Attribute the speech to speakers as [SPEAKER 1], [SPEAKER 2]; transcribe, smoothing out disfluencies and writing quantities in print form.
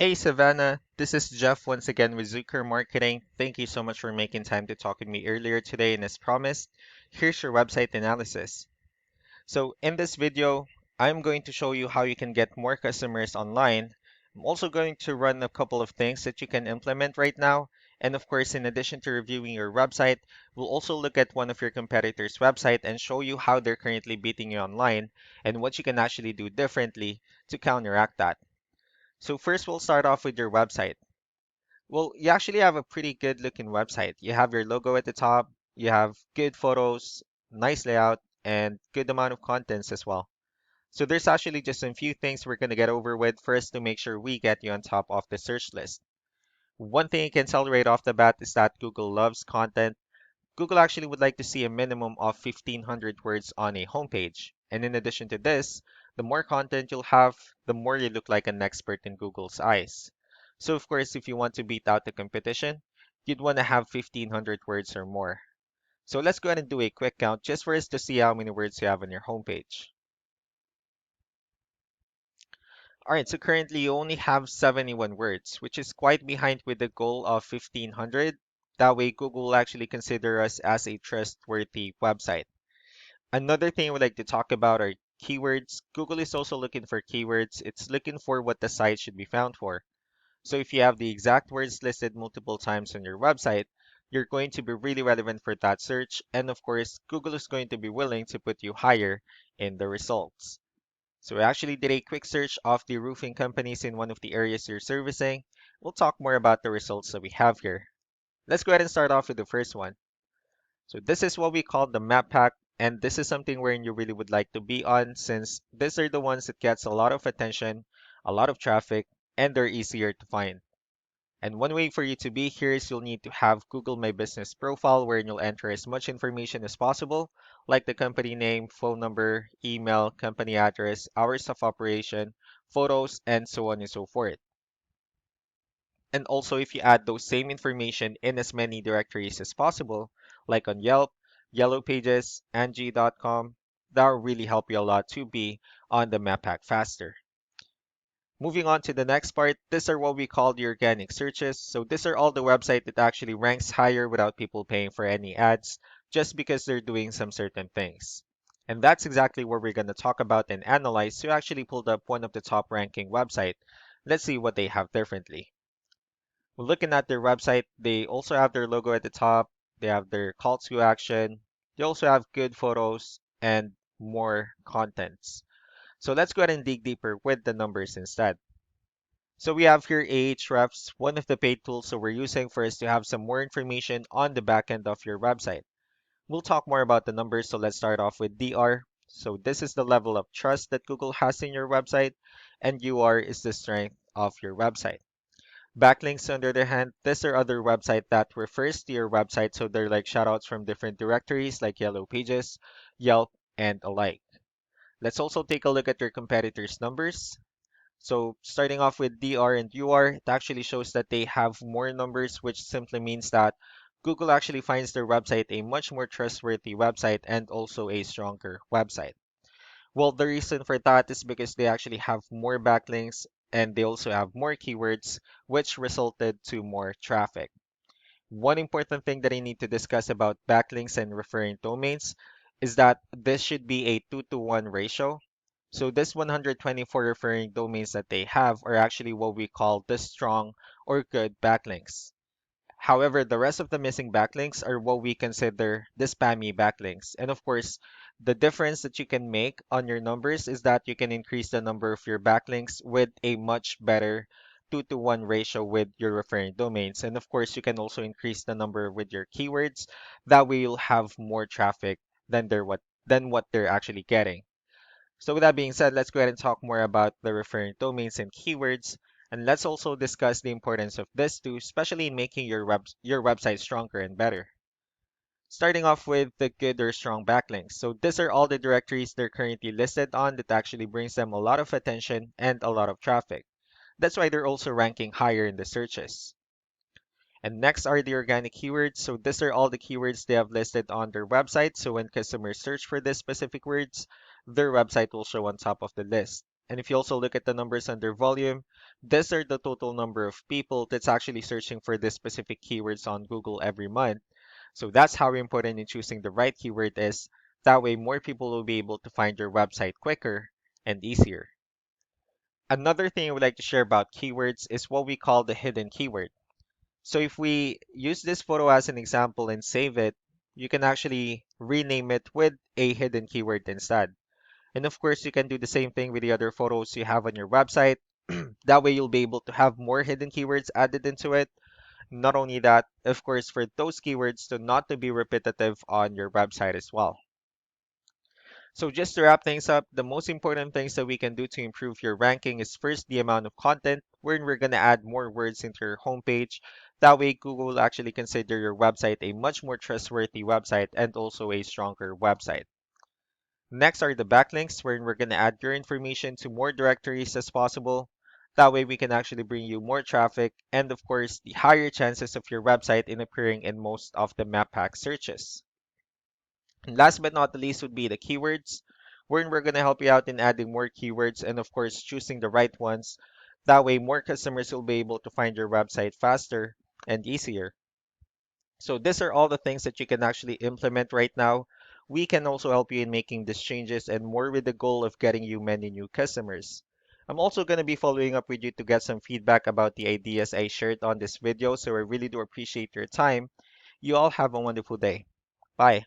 [SPEAKER 1] Hey Savannah, this is Jeff once again with Zucker Marketing. Thank you so much for making time to talk with me earlier today, and as promised, here's your website analysis. So in this video, I'm going to show you how you can get more customers online. I'm also going to run a couple of things that you can implement right now. And of course, in addition to reviewing your website, we'll also look at one of your competitors' website and show you how they're currently beating you online and what you can actually do differently to counteract that. So first, we'll start off with your website. Well, you actually have a pretty good looking website. You have your logo at the top, you have good photos, nice layout, and good amount of contents as well. So there's actually just a few things we're going to get over with first to make sure we get you on top of the search list. One thing you can tell right off the bat is that Google loves content. Google actually would like to see a minimum of 1,500 words on a homepage. And in addition to this, the more content you'll have, the more you look like an expert in Google's eyes. So of course, if you want to beat out the competition, you'd want to have 1,500 words or more. So let's go ahead and do a quick count just for us to see how many words you have on your homepage. All right, so currently you only have 71 words, which is quite behind with the goal of 1,500. That way, Google will actually consider us as a trustworthy website. Another thing I would like to talk about are keywords. Google is also looking for keywords. It's looking for what the site should be found for. So if you have the exact words listed multiple times on your website, you're going to be really relevant for that search. And of course, Google is going to be willing to put you higher in the results. So we actually did a quick search of the roofing companies in one of the areas you're servicing. We'll talk more about the results that we have here. Let's go ahead and start off with the first one. So this is what we call the map pack, and this is something wherein you really would like to be on since these are the ones that gets a lot of attention, a lot of traffic, and they're easier to find. And one way for you to be here is you'll need to have Google My Business profile wherein you'll enter as much information as possible, like the company name, phone number, email, company address, hours of operation, photos, and so on and so forth. And also, if you add those same information in as many directories as possible, like on Yelp, Yellow Pages, Angie.com, that will really help you a lot to be on the map pack faster. Moving on to the next part, these are what we call the organic searches. So these are all the website that actually ranks higher without people paying for any ads, just because they're doing some certain things. And that's exactly what we're going to talk about and analyze to actually pulled up one of the top ranking website. Let's see what they have differently. Well, looking at their website, they also have their logo at the top. They have their call to action. They also have good photos and more contents. So let's go ahead and dig deeper with the numbers instead. So we have here Ahrefs, one of the paid tools that we're using for us to have some more information on the back end of your website. We'll talk more about the numbers, so let's start off with DR. So this is the level of trust that Google has in your website, and UR is the strength of your website. Backlinks, on the other hand, these are other website that refers to your website, so they're like shoutouts from different directories like Yellow Pages, Yelp, and alike. Let's also take a look at your competitors' numbers. So starting off with DR and UR, it actually shows that they have more numbers, which simply means that Google actually finds their website a much more trustworthy website and also a stronger website. Well, the reason for that is because they actually have more backlinks and they also have more keywords, which resulted to more traffic. One important thing that I need to discuss about backlinks and referring domains is that this should be a 2-to-1 ratio. So this 124 referring domains that they have are actually what we call the strong or good backlinks. However, the rest of the missing backlinks are what we consider the spammy backlinks. And of course, the difference that you can make on your numbers is that you can increase the number of your backlinks with a much better 2-to-1 ratio with your referring domains. And of course, you can also increase the number with your keywords. That way you'll have more traffic than what they're actually getting. So with that being said, let's go ahead and talk more about the referring domains and keywords. And let's also discuss the importance of this too, especially in making your website stronger and better. Starting off with the good or strong backlinks. So these are all the directories they're currently listed on that actually brings them a lot of attention and a lot of traffic. That's why they're also ranking higher in the searches. And next are the organic keywords. So these are all the keywords they have listed on their website. So when customers search for these specific words, their website will show on top of the list. And if you also look at the numbers under volume, These are the total number of people that's actually searching for this specific keywords on Google every month. So that's how important in choosing the right keyword is. That way, more people will be able to find your website quicker and easier. Another thing I would like to share about keywords is what we call the hidden keyword. So if we use this photo as an example and save it, you can actually rename it with a hidden keyword instead. And of course, you can do the same thing with the other photos you have on your website. That way, you'll be able to have more hidden keywords added into it. Not only that, of course, for those keywords to not to be repetitive on your website as well. So just to wrap things up, the most important things that we can do to improve your ranking is first the amount of content, wherein we're going to add more words into your homepage. That way, Google will actually consider your website a much more trustworthy website and also a stronger website. Next are the backlinks, wherein we're going to add your information to more directories as possible. That way, we can actually bring you more traffic and, of course, the higher chances of your website in appearing in most of the map pack searches. And last but not the least would be the keywords, wherein we're going to help you out in adding more keywords and, of course, choosing the right ones. That way, more customers will be able to find your website faster and easier. So these are all the things that you can actually implement right now. We can also help you in making these changes and more with the goal of getting you many new customers. I'm also going to be following up with you to get some feedback about the ideas I shared on this video, so I really do appreciate your time. You all have a wonderful day. Bye.